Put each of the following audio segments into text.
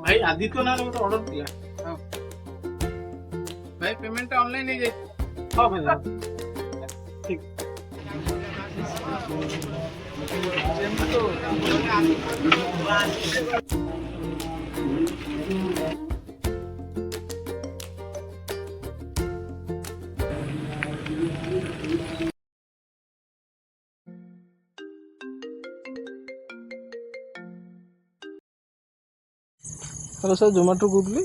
भाई आदित्य ना गोटे ऑर्डर दिया। हाँ भाई पेमेंट ऑनलाइन ही जाए। हाँ भाई ठीक। हेलो सर जोमेटो कहली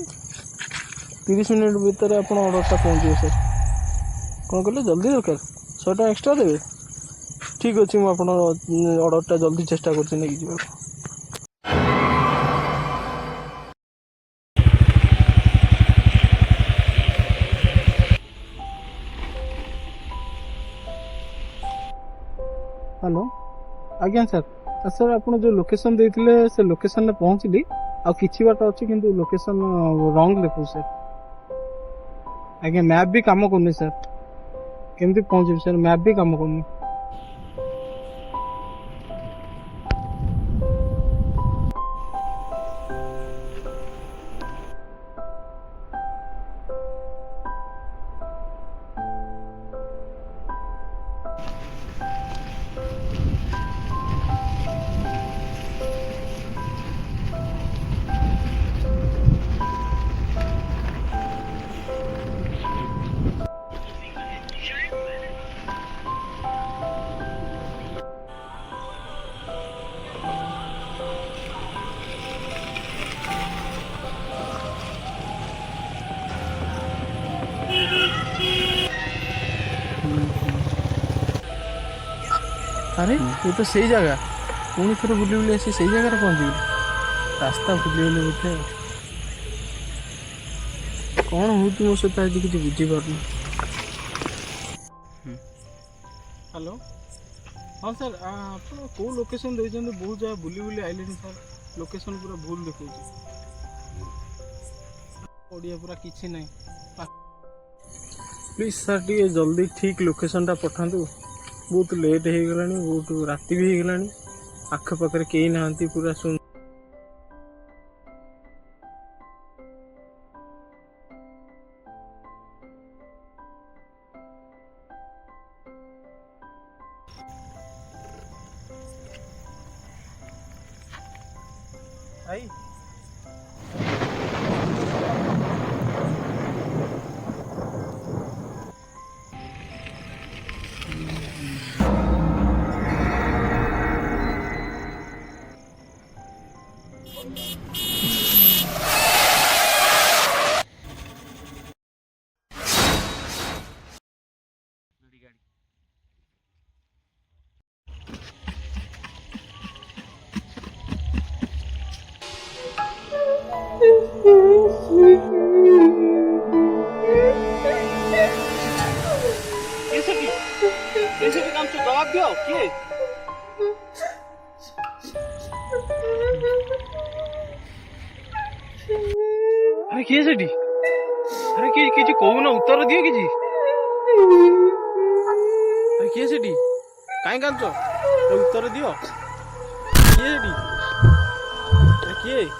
30 मिनट भितर आप ऑर्डरटा पहुँचे सर। कौन कहले जल्दी दरकार 100 टका एक्सट्रा देवे। ठीक अच्छे मुझे ऑर्डरटा जल्दी चेष्टा कर नहीं जी। हेलो आज्ञा सर सर आप जो लोकेशन देते से लोकेशन पहुँचली आ किसी बाट अच्छी किंतु लोकेशन रंग देखो सर। आज्ञा मैप भी काम करनी सर। केमती पहुँचे सर मैप भी काम करनी। अरे ये तो सही जगह पुणी थोड़े बुले बुले आसी सही जगह पहुँच गई। रास्ता भूलीगली बोधे कौन हो मो सहित आज किसी बुझीपार। हेलो हाँ सर आप कौ लोकेशन देखते बहुत जगह बुली बुली आइले सर। लोकेशन पूरा भूल देखा ओडिया पूरा किसी ना। प्लीज सर टे जल्दी ठीक लोकेशन टा पठातु। बहुत लेट हो गला बहुत राति भी हो गला आखपाखे कहीं ना पूरा सुन। आई काम तो जवाब दियो किए अरे किए सेठी अरे कि कहून उत्तर दियो कि अरे किए सेठी कहीं कांच उत्तर दियो किए सेठी अरे किए सेठी